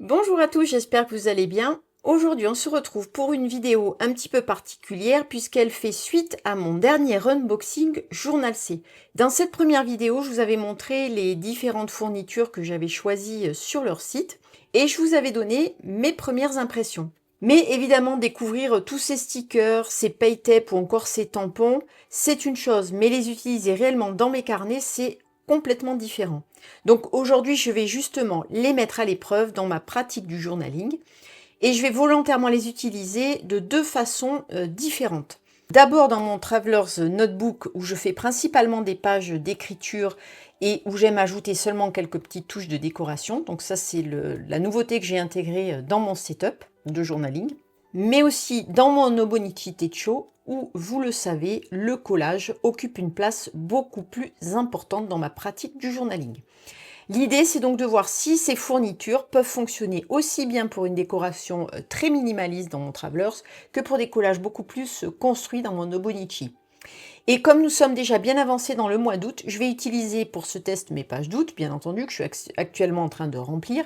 Bonjour à tous, j'espère que vous allez bien. Aujourd'hui, on se retrouve pour une vidéo un petit peu particulière puisqu'elle fait suite à mon dernier unboxing Journal C. Dans cette première vidéo, je vous avais montré les différentes fournitures que j'avais choisies sur leur site et je vous avais donné mes premières impressions. Mais évidemment, découvrir tous ces stickers, ces paye tape ou encore ces tampons, c'est une chose, mais les utiliser réellement dans mes carnets, c'est complètement différent. Donc aujourd'hui, je vais justement les mettre à l'épreuve dans ma pratique du journaling et je vais volontairement les utiliser de deux façons différentes. D'abord dans mon Traveler's Notebook où je fais principalement des pages d'écriture et où j'aime ajouter seulement quelques petites touches de décoration. Donc ça, c'est la nouveauté que j'ai intégrée dans mon setup de journaling. Mais aussi dans mon Hobonichi Techo où, vous le savez, le collage occupe une place beaucoup plus importante dans ma pratique du journaling. L'idée, c'est donc de voir si ces fournitures peuvent fonctionner aussi bien pour une décoration très minimaliste dans mon Travelers que pour des collages beaucoup plus construits dans mon Hobonichi. Et comme nous sommes déjà bien avancés dans le mois d'août, je vais utiliser pour ce test mes pages d'août, bien entendu, que je suis actuellement en train de remplir.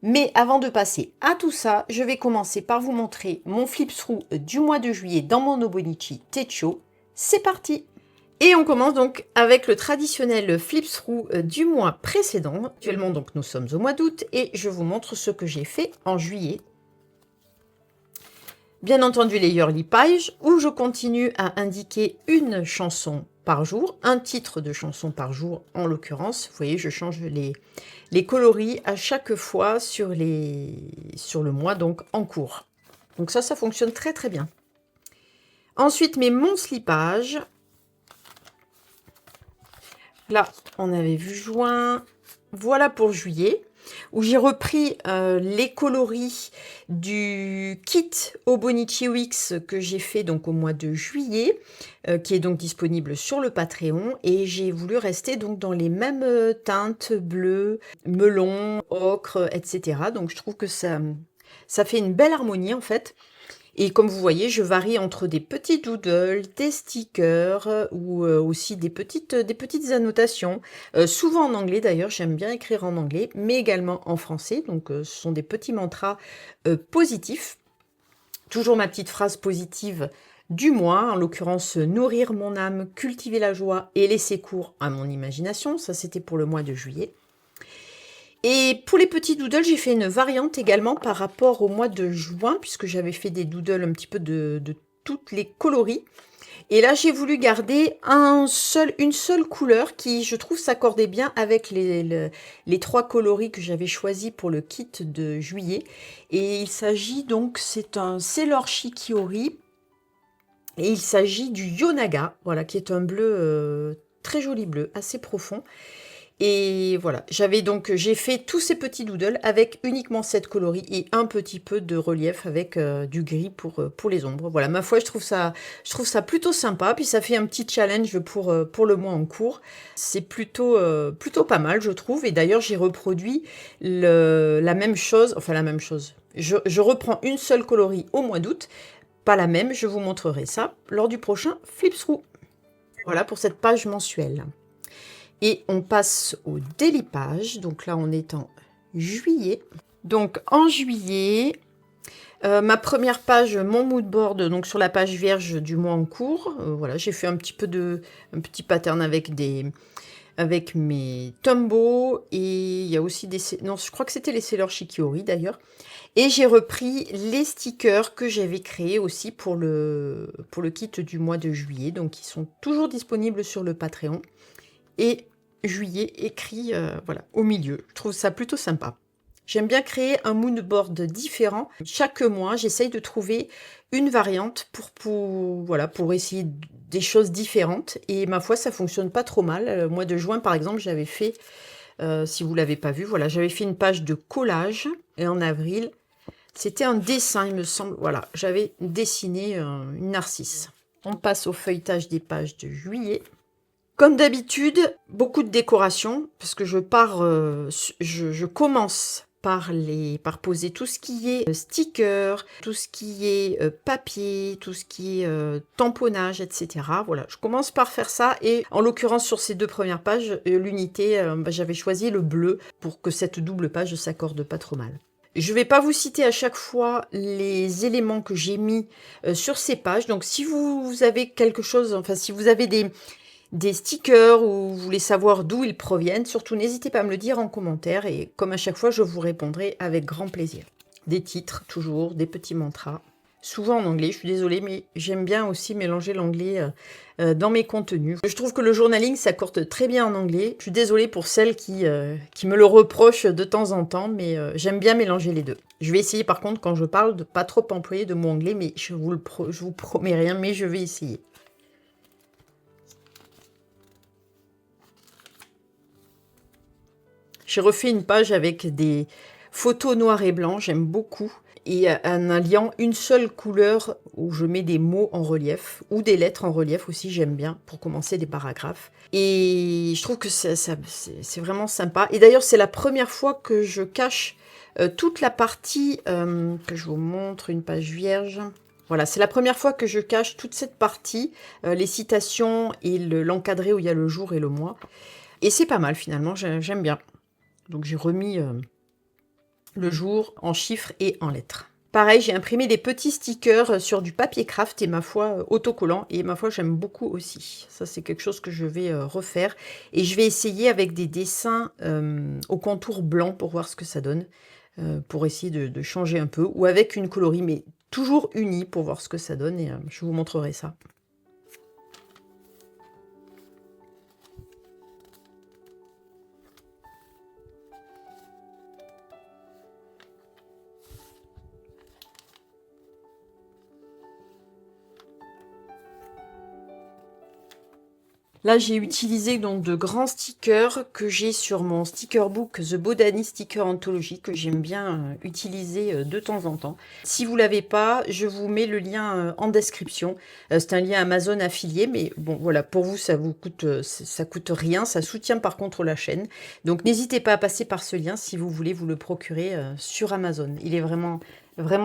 Mais avant de passer à tout ça, je vais commencer par vous montrer mon flip-through du mois de juillet dans mon Hobonichi Techo. C'est parti! Et on commence donc avec le traditionnel flip-through du mois précédent. Actuellement, donc, nous sommes au mois d'août et je vous montre ce que j'ai fait en juillet. Bien entendu, les yearly pages, où je continue à indiquer une chanson par jour, un titre de chanson par jour en l'occurrence. Vous voyez, je change les coloris à chaque fois sur le mois donc en cours. Donc ça fonctionne très très bien. Ensuite, mes monthly pages. Là, on avait vu juin. Voilà pour juillet, où j'ai repris les coloris du kit Hobonichi Wix que j'ai fait donc au mois de juillet, qui est donc disponible sur le Patreon. Et j'ai voulu rester donc dans les mêmes teintes, bleu, melon, ocre, etc. Donc je trouve que ça fait une belle harmonie en fait. Et comme vous voyez, je varie entre des petits doodles, des stickers ou aussi des petites annotations. Souvent en anglais d'ailleurs, j'aime bien écrire en anglais, mais également en français. Donc ce sont des petits mantras positifs. Toujours ma petite phrase positive du mois, en l'occurrence nourrir mon âme, cultiver la joie et laisser cours à mon imagination. Ça, c'était pour le mois de juillet. Et pour les petits doodles, j'ai fait une variante également par rapport au mois de juin, puisque j'avais fait des doodles un petit peu de toutes les coloris. Et là, j'ai voulu garder une seule couleur qui, je trouve, s'accordait bien avec les trois coloris que j'avais choisis pour le kit de juillet. Et il s'agit donc, c'est un Sailor Shikiori. Et il s'agit du Yonaga, voilà, qui est un bleu, très joli bleu, assez profond. Et voilà, j'ai fait tous ces petits doodles avec uniquement cette coloris et un petit peu de relief avec du gris pour les ombres. Voilà, ma foi, je trouve ça plutôt sympa. Puis ça fait un petit challenge pour le mois en cours. C'est plutôt pas mal, je trouve. Et d'ailleurs, j'ai reproduit la même chose. Enfin, la même chose. Je reprends une seule coloris au mois d'août. Pas la même, je vous montrerai ça lors du prochain flip-through. Voilà pour cette page mensuelle. Et on passe au daily page. Donc là, on est en juillet. Donc en juillet, ma première page, mon mood board, donc sur la page vierge du mois en cours. Voilà, j'ai fait un petit pattern avec mes Tombow. Et il y a aussi non, je crois que c'était les Sailor Shikiori d'ailleurs. Et j'ai repris les stickers que j'avais créés aussi pour le kit du mois de juillet. Donc ils sont toujours disponibles sur le Patreon. Et juillet écrit voilà, au milieu. Je trouve ça plutôt sympa. J'aime bien créer un mood board différent. Chaque mois, j'essaye de trouver une variante pour essayer des choses différentes. Et ma foi, ça fonctionne pas trop mal. Le mois de juin, par exemple, j'avais fait, si vous ne l'avez pas vu, voilà, j'avais fait une page de collage. Et en avril, c'était un dessin, il me semble. Voilà, j'avais dessiné une narcisse. On passe au feuilletage des pages de juillet. Comme d'habitude, beaucoup de décoration, parce que je commence par poser tout ce qui est sticker, tout ce qui est papier, tout ce qui est tamponnage, etc. Voilà, je commence par faire ça, et en l'occurrence sur ces deux premières pages, l'unité, j'avais choisi le bleu pour que cette double page s'accorde pas trop mal. Je ne vais pas vous citer à chaque fois les éléments que j'ai mis sur ces pages. Donc, si vous avez quelque chose, enfin, si vous avez des stickers ou vous voulez savoir d'où ils proviennent, surtout n'hésitez pas à me le dire en commentaire. Et comme à chaque fois, je vous répondrai avec grand plaisir. Des titres, toujours, des petits mantras. Souvent en anglais, je suis désolée, mais j'aime bien aussi mélanger l'anglais dans mes contenus. Je trouve que le journaling s'accorde très bien en anglais. Je suis désolée pour celles qui me le reprochent de temps en temps, mais j'aime bien mélanger les deux. Je vais essayer par contre, quand je parle, de pas trop employer de mots anglais, mais je vous promets rien, mais je vais essayer. J'ai refait une page avec des photos noir et blanc, j'aime beaucoup. Et en alliant une seule couleur où je mets des mots en relief, ou des lettres en relief aussi, j'aime bien, pour commencer des paragraphes. Et je trouve que c'est vraiment sympa. Et d'ailleurs, c'est la première fois que je cache toute la partie, que je vous montre, une page vierge. Voilà, c'est la première fois que je cache toute cette partie, les citations et l'encadré où il y a le jour et le mois. Et c'est pas mal finalement, j'aime bien. Donc j'ai remis le jour en chiffres et en lettres. Pareil, j'ai imprimé des petits stickers sur du papier craft et ma foi autocollant, et ma foi j'aime beaucoup aussi. Ça c'est quelque chose que je vais refaire, et je vais essayer avec des dessins au contour blanc pour voir ce que ça donne, pour essayer de changer un peu, ou avec une coloris, mais toujours unie pour voir ce que ça donne, et je vous montrerai ça. Là, j'ai utilisé donc de grands stickers que j'ai sur mon sticker book The Bodani Sticker Anthology, que j'aime bien utiliser de temps en temps. Si vous l'avez pas, je vous mets le lien en description. C'est un lien Amazon affilié, mais bon, voilà, pour vous, ça coûte rien. Ça soutient par contre la chaîne. Donc, n'hésitez pas à passer par ce lien si vous voulez vous le procurer sur Amazon. Il est vraiment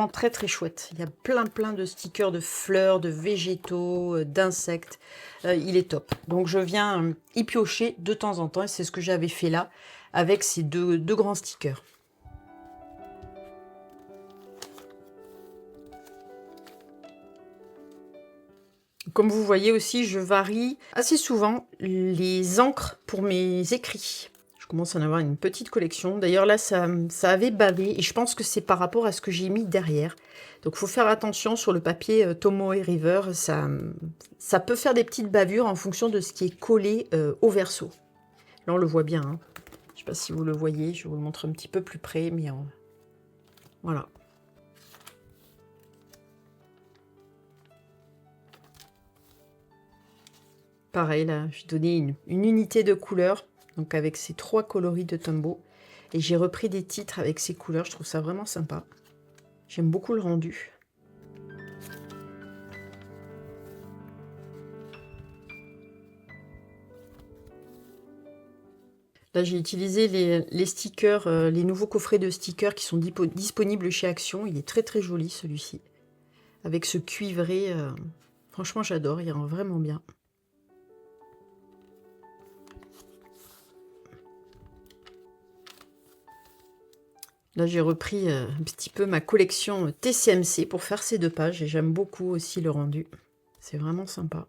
très très chouette. Il y a plein de stickers de fleurs, de végétaux, d'insectes. Il est top. Donc je viens y piocher de temps en temps, et c'est ce que j'avais fait là avec ces deux grands stickers. Comme vous voyez aussi, je varie assez souvent les encres pour mes écrits. Je commence à en avoir une petite collection. D'ailleurs là, ça avait bavé, et je pense que c'est par rapport à ce que j'ai mis derrière. Donc il faut faire attention sur le papier Tomoe River, ça peut faire des petites bavures en fonction de ce qui est collé au verso. Là on le voit bien, hein. Je ne sais pas si vous le voyez, je vous le montre un petit peu plus près, mais voilà. Pareil là, j'ai donné une unité de couleur, donc avec ces 3 coloris de Tombow, et j'ai repris des titres avec ces couleurs, je trouve ça vraiment sympa. J'aime beaucoup le rendu. Là, j'ai utilisé les stickers, les nouveaux coffrets de stickers qui sont disponibles chez Action. Il est très très joli celui-ci. Avec ce cuivré, franchement j'adore, il rend vraiment bien. Là, j'ai repris un petit peu ma collection TCMC pour faire ces 2 pages, et j'aime beaucoup aussi le rendu. C'est vraiment sympa.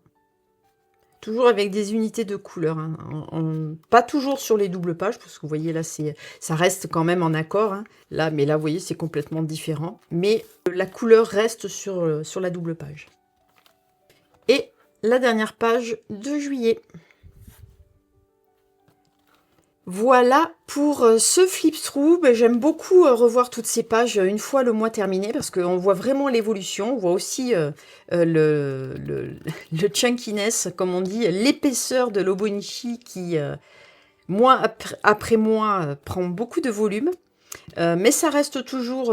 Toujours avec des unités de couleurs, hein. Pas toujours sur les doubles pages, parce que vous voyez là, ça reste quand même en accord, hein. Là, mais là, vous voyez, c'est complètement différent. Mais la couleur reste sur la double page. Et la dernière page de juillet. Voilà pour ce flip-through. Ben, j'aime beaucoup revoir toutes ces pages une fois le mois terminé, parce qu'on voit vraiment l'évolution. On voit aussi le chunkiness, comme on dit, l'épaisseur de l'Hobonichi qui, mois après mois, prend beaucoup de volume. Mais ça reste toujours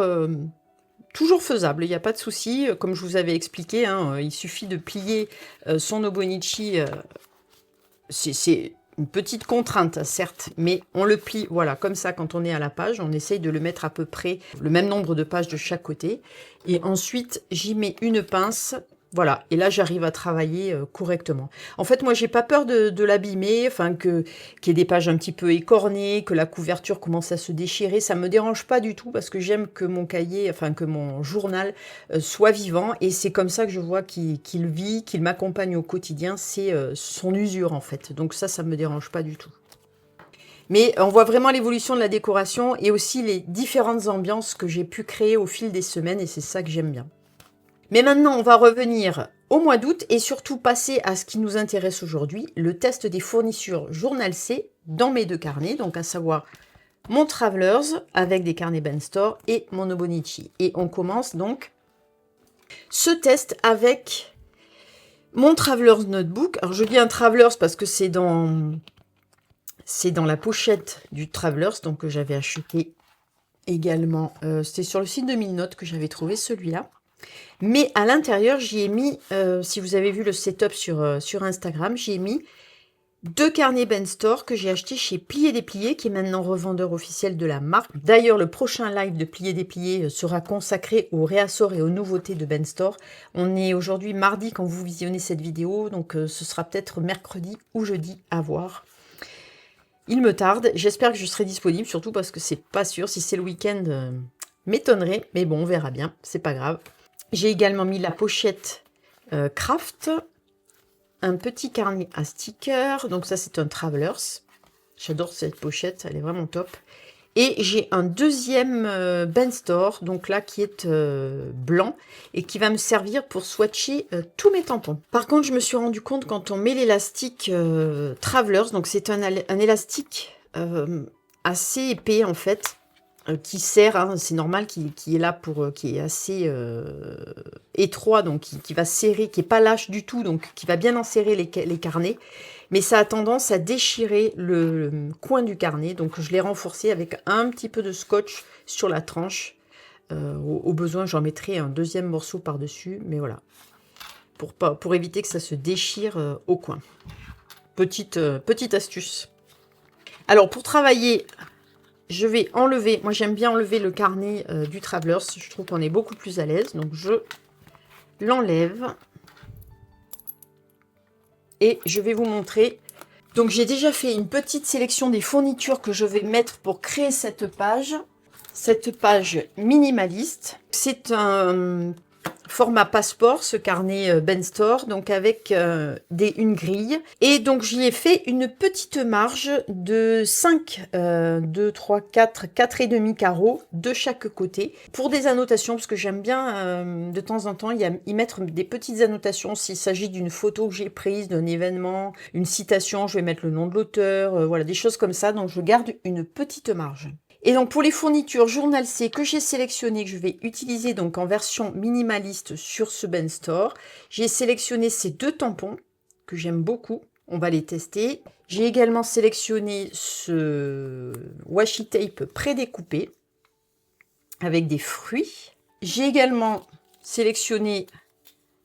faisable, il n'y a pas de souci. Comme je vous avais expliqué, hein, il suffit de plier son Hobonichi. C'est une petite contrainte, certes, mais on le plie, voilà, comme ça, quand on est à la page. On essaye de le mettre à peu près le même nombre de pages de chaque côté. Et ensuite, j'y mets une pince Voilà, et là j'arrive à travailler correctement. En fait, moi j'ai pas peur de l'abîmer, enfin qu'il y ait des pages un petit peu écornées, que la couverture commence à se déchirer, ça me dérange pas du tout parce que j'aime que mon cahier, enfin que mon journal soit vivant et c'est comme ça que je vois qu'il vit, qu'il m'accompagne au quotidien, c'est son usure en fait. Donc ça me dérange pas du tout. Mais on voit vraiment l'évolution de la décoration et aussi les différentes ambiances que j'ai pu créer au fil des semaines et c'est ça que j'aime bien. Mais maintenant, on va revenir au mois d'août et surtout passer à ce qui nous intéresse aujourd'hui, le test des fournitures Journal C dans mes deux carnets, donc à savoir mon Travelers avec des carnets Ben Store et mon Hobonichi. Et on commence donc ce test avec mon Travelers Notebook. Alors je dis un Travelers parce que c'est dans la pochette du Travelers, donc que j'avais acheté également. C'était sur le site de 1000 Notes que j'avais trouvé celui-là. Mais à l'intérieur, j'y ai mis, si vous avez vu le setup sur Instagram, j'y ai mis 2 carnets Ben Store que j'ai achetés chez Plié Déplié, qui est maintenant revendeur officiel de la marque. D'ailleurs, le prochain live de Plié Déplié sera consacré aux réassorts et aux nouveautés de Ben Store. On est aujourd'hui mardi quand vous visionnez cette vidéo, donc ce sera peut-être mercredi ou jeudi à voir. Il me tarde, j'espère que je serai disponible, surtout parce que c'est pas sûr. Si c'est le week-end, m'étonnerait, mais bon, on verra bien, c'est pas grave. J'ai également mis la pochette Craft, un petit carnet à stickers, donc ça c'est un Travelers. J'adore cette pochette, elle est vraiment top. Et j'ai un deuxième Ben Store, donc là qui est blanc et qui va me servir pour swatcher tous mes tampons. Par contre, je me suis rendu compte quand on met l'élastique Travelers, donc c'est un élastique assez épais en fait, qui sert, hein, c'est normal, qui est là pour, qui est assez étroit, donc qui va serrer, qui est pas lâche du tout, donc qui va bien enserrer les carnets, mais ça a tendance à déchirer le coin du carnet, donc je l'ai renforcé avec un petit peu de scotch sur la tranche. Au besoin, j'en mettrai un deuxième morceau par-dessus, mais voilà, pour éviter que ça se déchire au coin. Petite astuce. Alors, pour travailler, je vais enlever, moi j'aime bien enlever le carnet du Travelers, je trouve qu'on est beaucoup plus à l'aise, donc je l'enlève. Et je vais vous montrer. Donc j'ai déjà fait une petite sélection des fournitures que je vais mettre pour créer cette page minimaliste. C'est un format passeport, ce carnet Ben Store, donc avec une grille. Et donc j'y ai fait une petite marge de 5, 2, 3, 4 et demi carreaux de chaque côté pour des annotations, parce que j'aime bien de temps en temps y mettre des petites annotations s'il s'agit d'une photo que j'ai prise, d'un événement, une citation, je vais mettre le nom de l'auteur, voilà, des choses comme ça, donc je garde une petite marge. Et donc pour les fournitures Journal C que j'ai sélectionnées, que je vais utiliser donc en version minimaliste sur ce Ben Store, j'ai sélectionné ces 2 tampons que j'aime beaucoup. On va les tester. J'ai également sélectionné ce washi tape prédécoupé avec des fruits. J'ai également sélectionné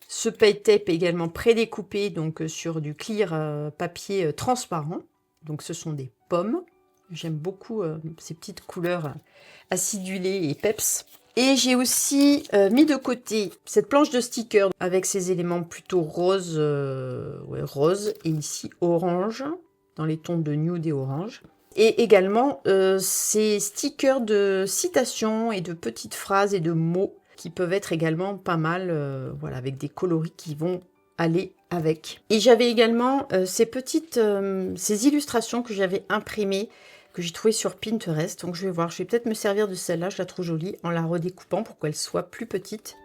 ce paille tape également prédécoupé donc sur du clear papier transparent. Donc ce sont des pommes. J'aime beaucoup ces petites couleurs acidulées et peps. Et j'ai aussi mis de côté cette planche de stickers avec ces éléments plutôt rose, rose et ici orange, dans les tons de nude et orange. Et également ces stickers de citations et de petites phrases et de mots qui peuvent être également pas mal, voilà, avec des coloris qui vont aller avec. Et j'avais également ces illustrations que j'avais imprimées, que j'ai trouvées sur Pinterest. Donc je vais voir, je vais peut-être me servir de celle-là, je la trouve jolie, en la redécoupant pour qu'elle soit plus petite.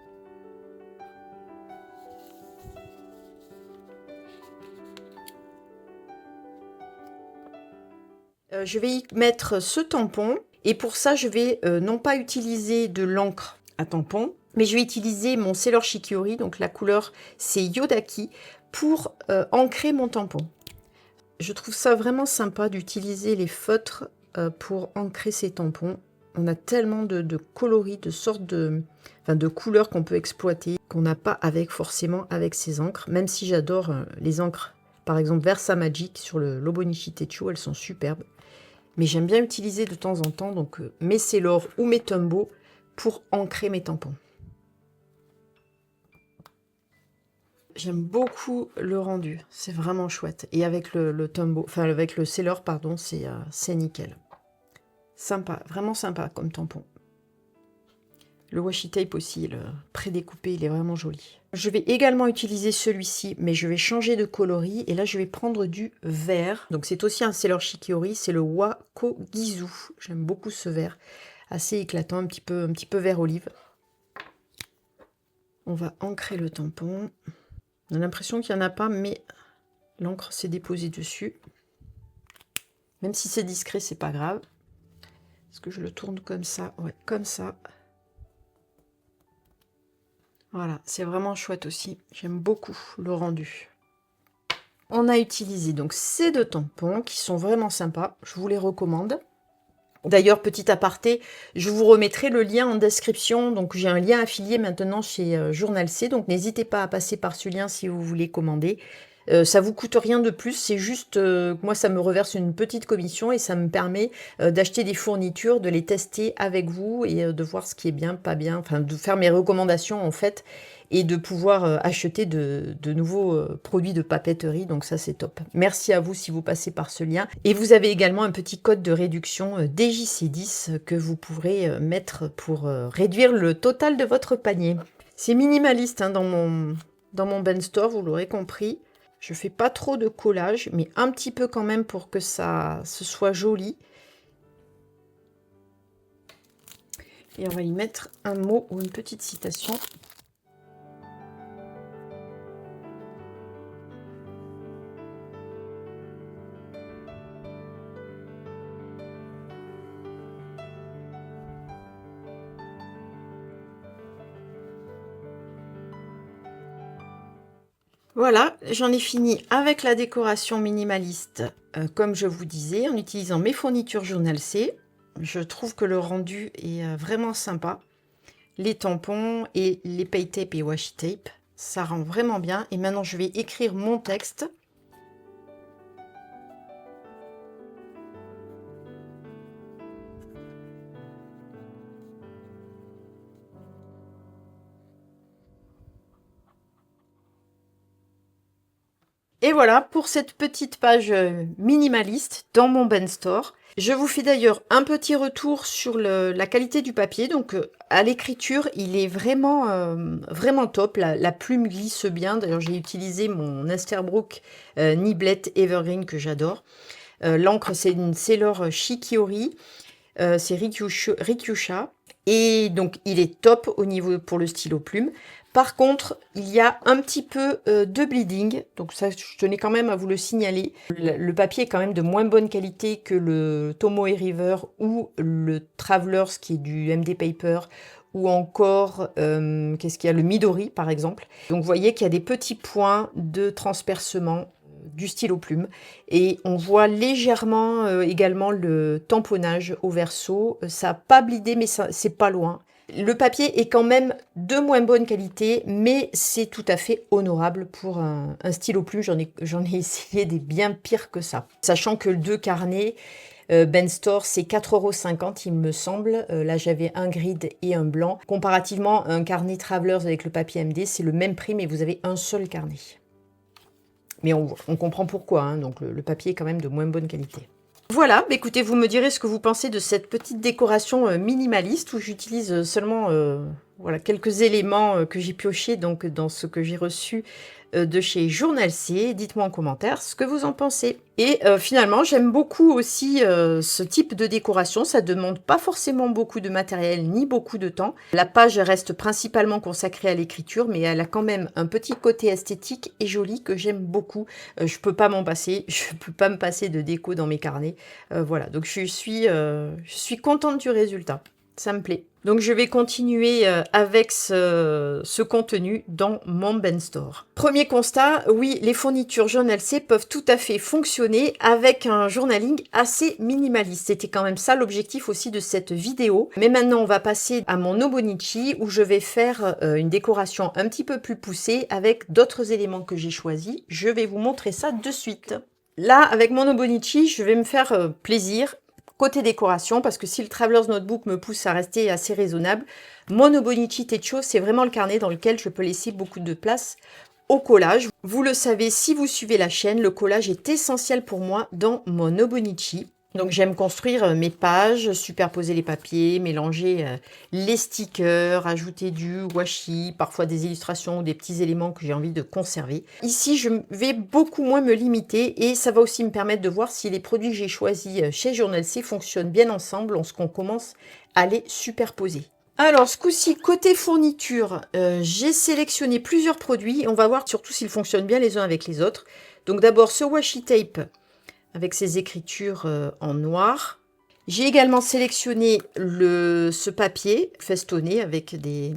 Je vais y mettre ce tampon, et pour ça je vais non pas utiliser de l'encre à tampon, mais je vais utiliser mon Sailor Shikiori, donc la couleur c'est Yodaki, pour ancrer mon tampon. Je trouve ça vraiment sympa d'utiliser les feutres pour ancrer ces tampons. On a tellement de coloris, de sortes de couleurs qu'on peut exploiter, qu'on n'a pas forcément avec ces encres, même si j'adore les encres, par exemple Versa Magic sur le Hobonichi Techo, elles sont superbes. Mais j'aime bien utiliser de temps en temps donc mes Sailor ou mes Tombow pour ancrer mes tampons. J'aime beaucoup le rendu, c'est vraiment chouette. Et avec le Tombow, enfin avec le Sailor, pardon, c'est nickel. Sympa, vraiment sympa comme tampon. Le washi tape aussi, le prédécoupé, il est vraiment joli. Je vais également utiliser celui-ci, mais je vais changer de coloris. Et là, je vais prendre du vert. Donc, c'est aussi un Sailor Shikiori, c'est le Wako Gizu. J'aime beaucoup ce vert, assez éclatant, un petit peu vert olive. On va ancrer le tampon. On a l'impression qu'il n'y en a pas, mais l'encre s'est déposée dessus. Même si c'est discret, c'est pas grave. Est-ce que je le tourne comme ça? Ouais, comme ça. Voilà, c'est vraiment chouette aussi. J'aime beaucoup le rendu. On a utilisé donc ces deux tampons qui sont vraiment sympas. Je vous les recommande. D'ailleurs, petit aparté, je vous remettrai le lien en description. Donc, j'ai un lien affilié maintenant chez Journal C. Donc, n'hésitez pas à passer par ce lien si vous voulez commander. Ça vous coûte rien de plus, c'est juste que moi ça me reverse une petite commission et ça me permet d'acheter des fournitures, de les tester avec vous et de voir ce qui est bien, pas bien, enfin de faire mes recommandations en fait et de pouvoir acheter de nouveaux produits de papeterie, donc ça c'est top. Merci à vous si vous passez par ce lien. Et vous avez également un petit code de réduction DJC10 que vous pourrez mettre pour réduire le total de votre panier. C'est minimaliste hein, dans mon Ben Store, vous l'aurez compris. Je fais pas trop de collage, mais un petit peu quand même pour que ça ce soit joli. Et on va y mettre un mot ou une petite citation. Voilà, j'en ai fini avec la décoration minimaliste, comme je vous disais, en utilisant mes fournitures Journal C. Je trouve que le rendu est vraiment sympa. Les tampons et les pay tape et washi tape, ça rend vraiment bien. Et maintenant, je vais écrire mon texte. Et voilà pour cette petite page minimaliste dans mon Ben Store. Je vous fais d'ailleurs un petit retour sur la qualité du papier. Donc à l'écriture, il est vraiment, vraiment top. La plume glisse bien. D'ailleurs, j'ai utilisé mon Esterbrook Niblet Evergreen que j'adore. L'encre, c'est une Sailor Shikiori. C'est Rikyusha. Et donc, il est top au niveau pour le stylo plume. Par contre, il y a un petit peu de bleeding, donc ça, je tenais quand même à vous le signaler. Le papier est quand même de moins bonne qualité que le Tomoe River ou le Travelers qui est du MD Paper ou encore, qu'est-ce qu'il y a, le Midori par exemple. Donc vous voyez qu'il y a des petits points de transpercement du stylo plume et on voit légèrement également le tamponnage au verso. Ça n'a pas blidé mais c'est pas loin. Le papier est quand même de moins bonne qualité, mais c'est tout à fait honorable pour un stylo plume. J'en ai essayé des bien pires que ça. Sachant que le 2 carnets Ben Store, c'est 4,50 €, il me semble. Là, j'avais un grid et un blanc. Comparativement, un carnet Travelers avec le papier MD, c'est le même prix, mais vous avez un seul carnet. Mais on comprend pourquoi, hein, donc le papier est quand même de moins bonne qualité. Voilà, bah écoutez, vous me direz ce que vous pensez de cette petite décoration minimaliste où j'utilise seulement voilà, quelques éléments que j'ai piochés donc, dans ce que j'ai reçu de chez Journal C. Dites-moi en commentaire ce que vous en pensez. Et finalement, j'aime beaucoup aussi ce type de décoration. Ça ne demande pas forcément beaucoup de matériel ni beaucoup de temps. La page reste principalement consacrée à l'écriture, mais elle a quand même un petit côté esthétique et joli que j'aime beaucoup. Je peux pas m'en passer. Je peux pas me passer de déco dans mes carnets. Voilà, donc je suis contente du résultat. Ça me plaît. Donc je vais continuer avec ce contenu dans mon Ben Store. Premier constat, oui, les fournitures Journal C peuvent tout à fait fonctionner avec un journaling assez minimaliste. C'était quand même ça l'objectif aussi de cette vidéo. Mais maintenant, on va passer à mon Nobonichi où je vais faire une décoration un petit peu plus poussée avec d'autres éléments que j'ai choisis. Je vais vous montrer ça de suite. Là, avec mon Nobonichi, je vais me faire plaisir. Côté décoration, parce que si le Traveler's Notebook me pousse à rester assez raisonnable, mon Nobonichi Techo, c'est vraiment le carnet dans lequel je peux laisser beaucoup de place au collage. Vous le savez si vous suivez la chaîne, le collage est essentiel pour moi dans mon Hobonichi. Donc j'aime construire mes pages, superposer les papiers, mélanger les stickers, ajouter du washi, parfois des illustrations ou des petits éléments que j'ai envie de conserver. Ici, je vais beaucoup moins me limiter et ça va aussi me permettre de voir si les produits que j'ai choisis chez Journal C fonctionnent bien ensemble lorsqu'on commence à les superposer. Alors, ce coup-ci, côté fourniture, j'ai sélectionné plusieurs produits. On va voir surtout s'ils fonctionnent bien les uns avec les autres. Donc d'abord, ce washi tape avec ses écritures en noir. J'ai également sélectionné ce papier festonné avec des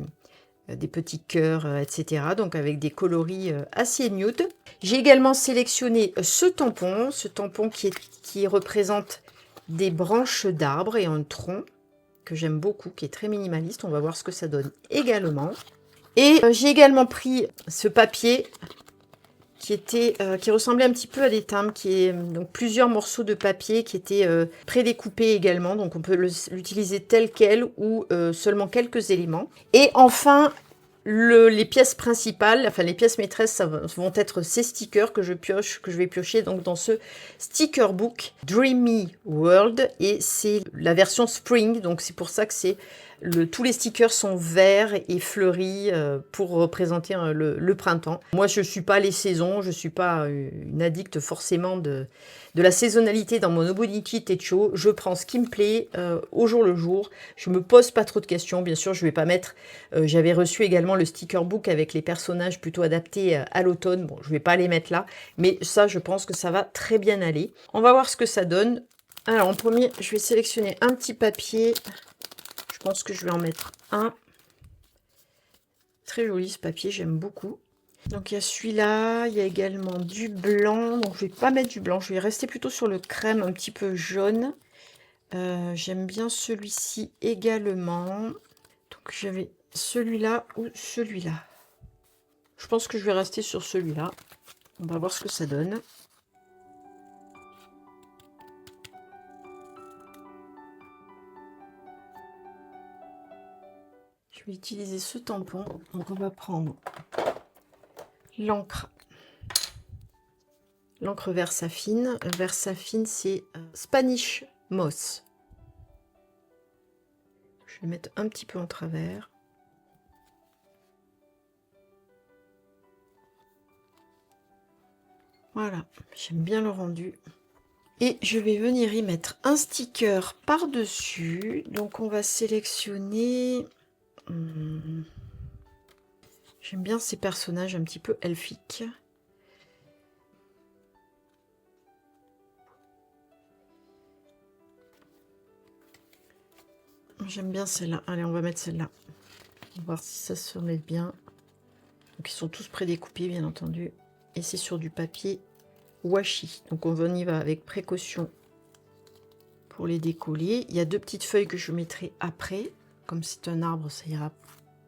petits cœurs, etc. Donc avec des coloris assez nude. J'ai également sélectionné ce tampon qui représente des branches d'arbres et un tronc que j'aime beaucoup, qui est très minimaliste. On va voir ce que ça donne également. Et j'ai également pris ce papier qui ressemblait un petit peu à des timbres, qui est donc plusieurs morceaux de papier qui étaient prédécoupés également, donc on peut l'utiliser tel quel ou seulement quelques éléments. Et enfin, les pièces principales, enfin les pièces maîtresses, vont être ces stickers que je vais piocher donc dans ce sticker book Dreamy World, et c'est la version Spring, donc c'est pour ça que tous les stickers sont verts et fleuris pour représenter le printemps. Moi, je ne suis pas les saisons, je ne suis pas une addict forcément de la saisonnalité dans mon Hobonichi Techo. Je prends ce qui me plaît au jour le jour. Je ne me pose pas trop de questions. Bien sûr, je ne vais pas mettre... J'avais reçu également le sticker book avec les personnages plutôt adaptés à l'automne. Bon, je ne vais pas les mettre là, mais ça, je pense que ça va très bien aller. On va voir ce que ça donne. Alors, en premier, je vais sélectionner un petit papier. Je pense que je vais en mettre un. Très joli ce papier, j'aime beaucoup. Donc il y a celui-là, il y a également du blanc. Donc je ne vais pas mettre du blanc, je vais rester plutôt sur le crème un petit peu jaune. J'aime bien celui-ci également. Donc j'avais celui-là ou celui-là. Je pense que je vais rester sur celui-là. On va voir ce que ça donne. Je vais utiliser ce tampon. Donc on va prendre l'encre. L'encre Versafine. Versafine, c'est Spanish Moss. Je vais mettre un petit peu en travers. Voilà, j'aime bien le rendu. Et je vais venir y mettre un sticker par-dessus. Donc on va sélectionner... J'aime bien ces personnages un petit peu elfiques. J'aime bien celle-là. Allez, on va mettre celle-là. On va voir si ça se met bien. Donc ils sont tous prédécoupés, bien entendu. Et c'est sur du papier washi. Donc on y va avec précaution pour les décoller. Il y a deux petites feuilles que je mettrai après. Comme c'est un arbre, ça ira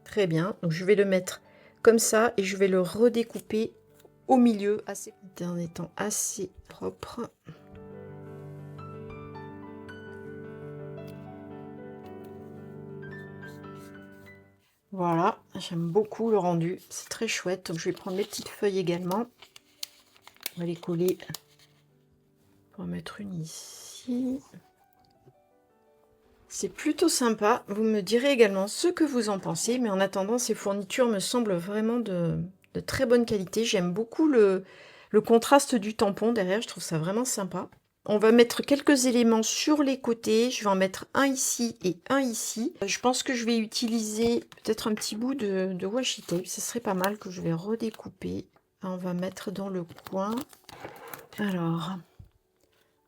très bien. Donc je vais le mettre comme ça et je vais le redécouper au milieu en étant assez propre. Voilà, j'aime beaucoup le rendu, c'est très chouette. Donc je vais prendre mes petites feuilles également. On va les coller. On va mettre une ici. C'est plutôt sympa. Vous me direz également ce que vous en pensez. Mais en attendant, ces fournitures me semblent vraiment de très bonne qualité. J'aime beaucoup le contraste du tampon derrière. Je trouve ça vraiment sympa. On va mettre quelques éléments sur les côtés. Je vais en mettre un ici et un ici. Je pense que je vais utiliser peut-être un petit bout de washi tape. Ce serait pas mal que je vais redécouper. On va mettre dans le coin. Alors,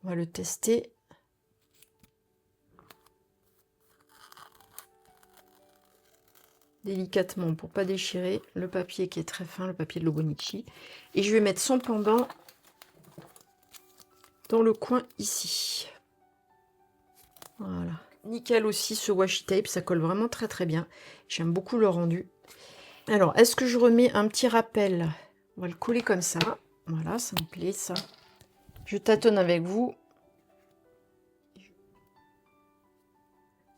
on va le tester. Délicatement pour pas déchirer le papier qui est très fin, le papier de Hobonichi. Et je vais mettre son pendant dans le coin ici. Voilà. Nickel aussi ce washi tape, ça colle vraiment très très bien. J'aime beaucoup le rendu. Alors, est-ce que je remets un petit rappel? On va le coller comme ça. Voilà, ça me plaît ça. Je tâtonne avec vous.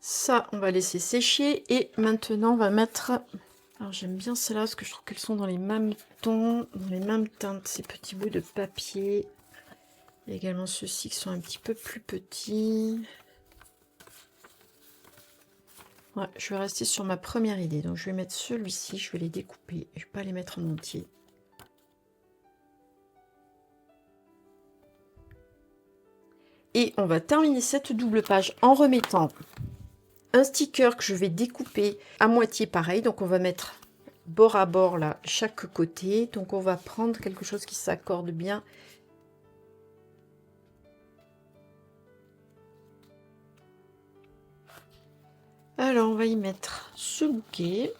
Ça, on va laisser sécher. Et maintenant, on va mettre Alors j'aime bien celles-là parce que je trouve qu'elles sont dans les mêmes tons, dans les mêmes teintes, ces petits bouts de papier. Il y a également ceux-ci qui sont un petit peu plus petits. Ouais, je vais rester sur ma première idée. Donc je vais mettre celui-ci, je vais les découper. Je ne vais pas les mettre en entier. Et on va terminer cette double page en remettant un sticker que je vais découper à moitié pareil. Donc on va mettre bord à bord là, chaque côté. Donc on va prendre quelque chose qui s'accorde bien. Alors on va y mettre ce bouquet.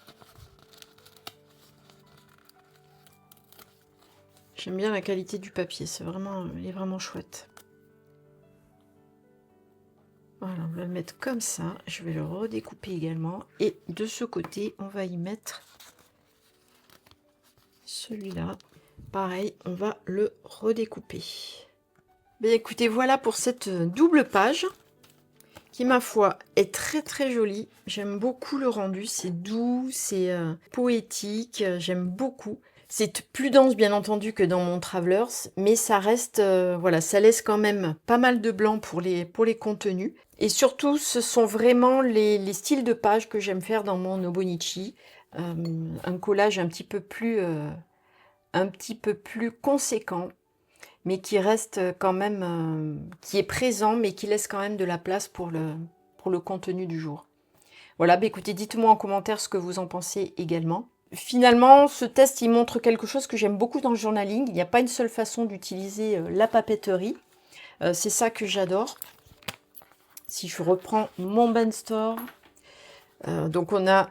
J'aime bien la qualité du papier, c'est vraiment, il est vraiment chouette. Voilà, on va le mettre comme ça. Je vais le redécouper également. Et de ce côté, on va y mettre celui-là. Pareil, on va le redécouper. Bien écoutez, voilà pour cette double page qui, ma foi, est très très jolie. J'aime beaucoup le rendu, c'est doux, c'est poétique, j'aime beaucoup. C'est plus dense bien entendu que dans mon Travelers, mais ça reste, voilà, ça laisse quand même pas mal de blanc pour les contenus. Et surtout, ce sont vraiment les styles de pages que j'aime faire dans mon Hobonichi. Un collage un petit peu plus conséquent, mais qui reste quand même, qui est présent, mais qui laisse quand même de la place pour le contenu du jour. Voilà, bah écoutez, dites-moi en commentaire ce que vous en pensez également. Finalement, ce test, il montre quelque chose que j'aime beaucoup dans le journaling. Il n'y a pas une seule façon d'utiliser la papeterie. C'est ça que j'adore. Si je reprends mon Ben Store, donc on a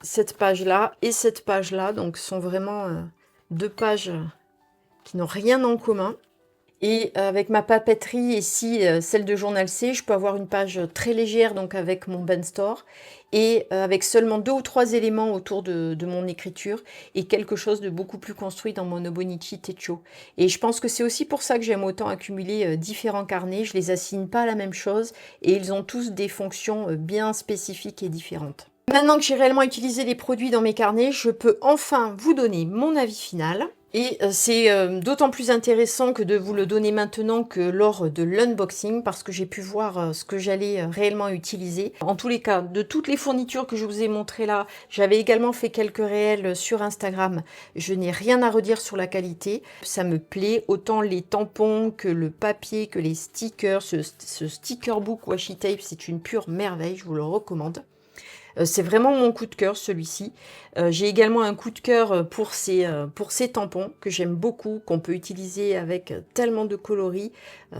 cette page-là et cette page-là. Donc ce sont vraiment deux pages qui n'ont rien en commun. Et avec ma papeterie ici, celle de Journal C, je peux avoir une page très légère, donc avec mon Ben Store, et avec seulement 2 ou 3 éléments autour de mon écriture, et quelque chose de beaucoup plus construit dans mon Hobonichi Techo. Et je pense que c'est aussi pour ça que j'aime autant accumuler différents carnets. Je les assigne pas à la même chose, et ils ont tous des fonctions bien spécifiques et différentes. Maintenant que j'ai réellement utilisé les produits dans mes carnets, je peux enfin vous donner mon avis final. Et c'est d'autant plus intéressant que de vous le donner maintenant que lors de l'unboxing, parce que j'ai pu voir ce que j'allais réellement utiliser. En tous les cas, de toutes les fournitures que je vous ai montrées là, j'avais également fait quelques réels sur Instagram. Je n'ai rien à redire sur la qualité. Ça me plaît, autant les tampons que le papier, que les stickers. Ce sticker book washi tape, c'est une pure merveille, je vous le recommande. C'est vraiment mon coup de cœur, celui-ci. J'ai également un coup de cœur pour ces tampons que j'aime beaucoup, qu'on peut utiliser avec tellement de coloris.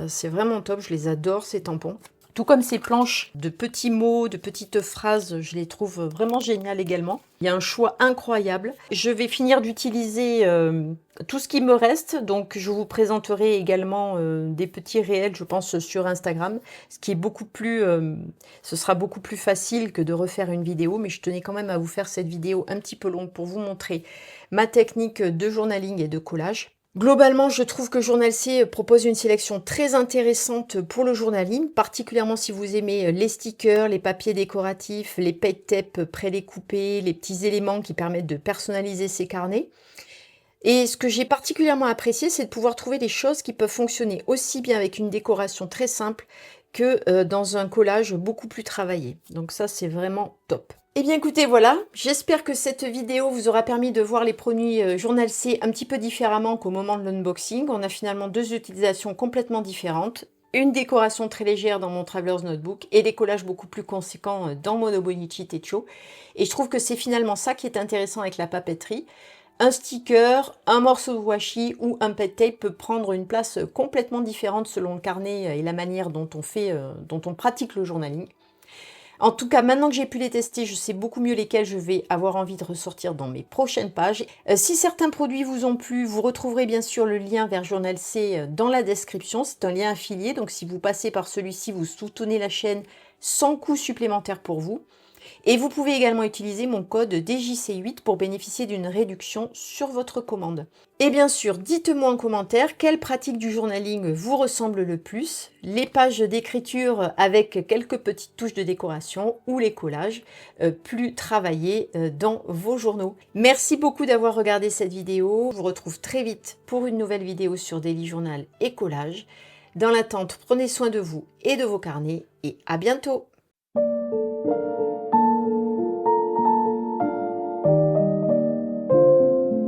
C'est vraiment top, je les adore, ces tampons. Tout comme ces planches de petits mots, de petites phrases, je les trouve vraiment géniales également. Il y a un choix incroyable. Je vais finir d'utiliser tout ce qui me reste. Donc, je vous présenterai également des petits réels, je pense, sur Instagram. Ce qui est beaucoup plus... ce sera beaucoup plus facile que de refaire une vidéo. Mais je tenais quand même à vous faire cette vidéo un petit peu longue pour vous montrer ma technique de journaling et de collage. Globalement, je trouve que Journal C propose une sélection très intéressante pour le journaling, particulièrement si vous aimez les stickers, les papiers décoratifs, les paint tape prédécoupés, les petits éléments qui permettent de personnaliser ses carnets. Et ce que j'ai particulièrement apprécié, c'est de pouvoir trouver des choses qui peuvent fonctionner aussi bien avec une décoration très simple que dans un collage beaucoup plus travaillé. Donc ça, c'est vraiment top. Eh bien écoutez, voilà, j'espère que cette vidéo vous aura permis de voir les produits Journal C un petit peu différemment qu'au moment de l'unboxing. On a finalement 2 utilisations complètement différentes. Une décoration très légère dans mon Travelers Notebook et des collages beaucoup plus conséquents dans mon Hobonichi Techo. Et je trouve que c'est finalement ça qui est intéressant avec la papeterie. Un sticker, un morceau de washi ou un paint tape peut prendre une place complètement différente selon le carnet et la manière dont on pratique le journaling. En tout cas, maintenant que j'ai pu les tester, je sais beaucoup mieux lesquels je vais avoir envie de ressortir dans mes prochaines pages. Si certains produits vous ont plu, vous retrouverez bien sûr le lien vers Journal C dans la description. C'est un lien affilié, donc si vous passez par celui-ci, vous soutenez la chaîne sans coût supplémentaire pour vous. Et vous pouvez également utiliser mon code DJC8 pour bénéficier d'une réduction sur votre commande. Et bien sûr, dites-moi en commentaire quelle pratique du journaling vous ressemble le plus, les pages d'écriture avec quelques petites touches de décoration ou les collages plus travaillés dans vos journaux. Merci beaucoup d'avoir regardé cette vidéo. Je vous retrouve très vite pour une nouvelle vidéo sur Daily Journal et collage. Dans l'attente, prenez soin de vous et de vos carnets et à bientôt!